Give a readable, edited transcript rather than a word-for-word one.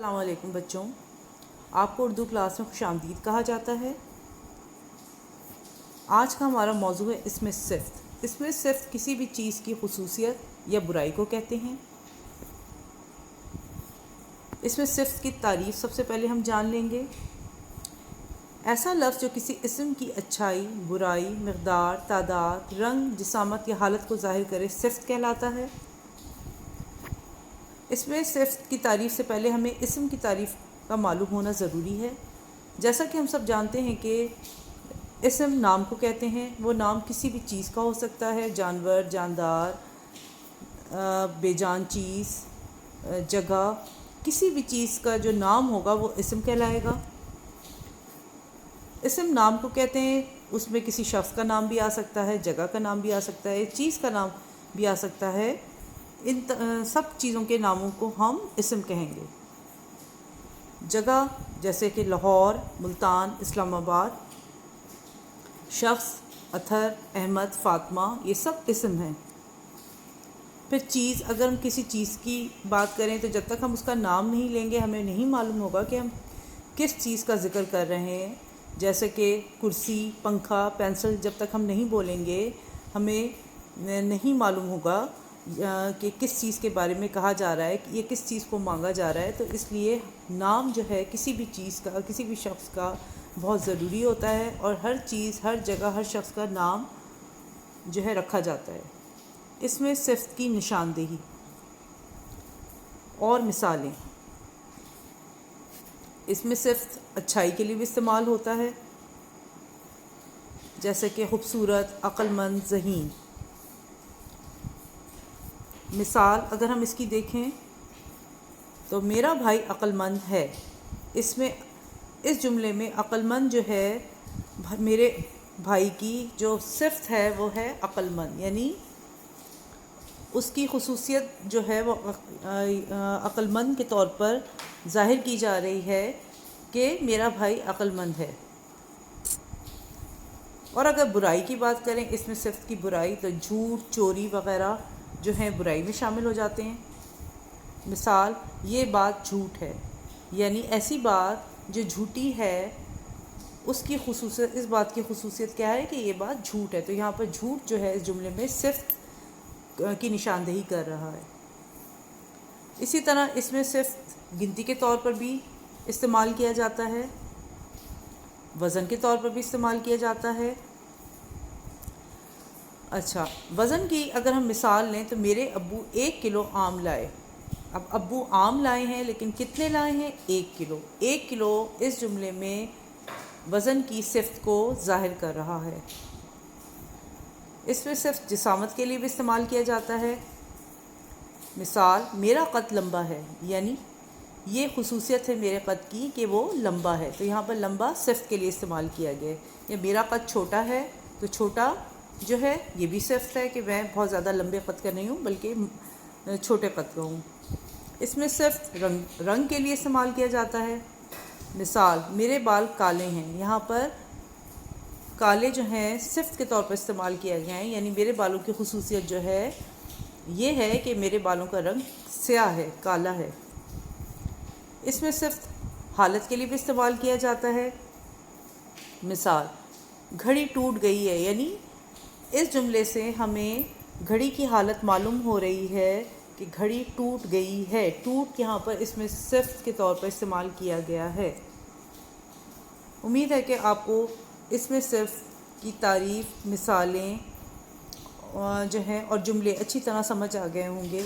السلام علیکم بچوں، آپ کو اردو کلاس میں خوش آمدید کہا جاتا ہے۔ آج کا ہمارا موضوع ہے اسم صفت۔ اسم صفت کسی بھی چیز کی خصوصیت یا برائی کو کہتے ہیں۔ اسم صفت کی تعریف سب سے پہلے ہم جان لیں گے۔ ایسا لفظ جو کسی اسم کی اچھائی، برائی، مقدار، تعداد، رنگ، جسامت یا حالت کو ظاہر کرے صفت کہلاتا ہے۔ اسم صفت کی تعریف سے پہلے ہمیں اسم کی تعریف کا معلوم ہونا ضروری ہے۔ جیسا کہ ہم سب جانتے ہیں کہ اسم نام کو کہتے ہیں۔ وہ نام کسی بھی چیز کا ہو سکتا ہے، جانور، جاندار، بے جان چیز، جگہ، کسی بھی چیز کا جو نام ہوگا وہ اسم کہلائے گا۔ اسم نام کو کہتے ہیں، اس میں کسی شخص کا نام بھی آ سکتا ہے، جگہ کا نام بھی آ سکتا ہے، چیز کا نام بھی آ سکتا ہے۔ ان سب چیزوں کے ناموں کو ہم اسم کہیں گے۔ جگہ جیسے کہ لاہور، ملتان، اسلام آباد، شخص اطہر، احمد، فاطمہ، یہ سب اسم ہیں۔ پھر چیز، اگر ہم کسی چیز کی بات کریں تو جب تک ہم اس کا نام نہیں لیں گے ہمیں نہیں معلوم ہوگا کہ ہم کس چیز کا ذکر کر رہے ہیں۔ جیسے کہ کرسی، پنکھا، پینسل، جب تک ہم نہیں بولیں گے ہمیں نہیں معلوم ہوگا کہ کس چیز کے بارے میں کہا جا رہا ہے، کہ یہ کس چیز کو مانگا جا رہا ہے۔ تو اس لیے نام جو ہے کسی بھی چیز کا، کسی بھی شخص کا بہت ضروری ہوتا ہے، اور ہر چیز، ہر جگہ، ہر شخص کا نام جو ہے رکھا جاتا ہے۔ اس میں صفت کی نشاندہی اور مثالیں۔ اس میں صفت اچھائی کے لیے بھی استعمال ہوتا ہے، جیسے کہ خوبصورت، عقل مند، ذہین۔ مثال اگر ہم اس کی دیکھیں تو میرا بھائی عقل مند ہے۔ اس جملے میں عقل مند جو ہے، میرے بھائی کی جو صفت ہے وہ ہے عقل مند، یعنی اس کی خصوصیت جو ہے وہ عقل مند کے طور پر ظاہر کی جا رہی ہے کہ میرا بھائی عقل مند ہے۔ اور اگر برائی کی بات کریں، اس میں صفت کی برائی، تو جھوٹ، چوری وغیرہ جو ہیں برائی میں شامل ہو جاتے ہیں۔ مثال، یہ بات جھوٹ ہے، یعنی ایسی بات جو جھوٹی ہے، اس بات کی خصوصیت کیا ہے کہ یہ بات جھوٹ ہے۔ تو یہاں پر جھوٹ جو ہے اس جملے میں صفت کی نشاندہی کر رہا ہے۔ اسی طرح اس میں صفت گنتی کے طور پر بھی استعمال کیا جاتا ہے، وزن کے طور پر بھی استعمال کیا جاتا ہے۔ اچھا، وزن کی اگر ہم مثال لیں تو میرے ابو 1 کلو آم لائے۔ اب ابو آم لائے ہیں لیکن کتنے لائے ہیں؟ 1 کلو۔ 1 کلو اس جملے میں وزن کی صفت کو ظاہر کر رہا ہے۔ اس میں صرف جسامت کے لیے بھی استعمال کیا جاتا ہے۔ مثال، میرا قد لمبا ہے، یعنی یہ خصوصیت ہے میرے قد کی کہ وہ لمبا ہے۔ تو یہاں پر لمبا صفت کے لیے استعمال کیا گیا ہے۔ یا میرا قد چھوٹا ہے، تو چھوٹا جو ہے یہ بھی صفت ہے کہ میں بہت زیادہ لمبے قد کا نہیں ہوں بلکہ چھوٹے قد کا ہوں۔ اس میں صفت رنگ کے لیے استعمال کیا جاتا ہے۔ مثال، میرے بال کالے ہیں۔ یہاں پر کالے جو ہیں صفت کے طور پر استعمال کیا گیا ہے، یعنی میرے بالوں کی خصوصیت جو ہے یہ ہے کہ میرے بالوں کا رنگ سیاہ ہے، کالا ہے۔ اس میں صفت حالت کے لیے بھی استعمال کیا جاتا ہے۔ مثال، گھڑی ٹوٹ گئی ہے، یعنی اس جملے سے ہمیں گھڑی کی حالت معلوم ہو رہی ہے کہ گھڑی ٹوٹ گئی ہے۔ ٹوٹ یہاں پر اس میں صفت کے طور پر استعمال کیا گیا ہے۔ امید ہے کہ آپ کو اس میں صفت کی تعریف، مثالیں جو ہیں اور جملے اچھی طرح سمجھ آ گئے ہوں گے۔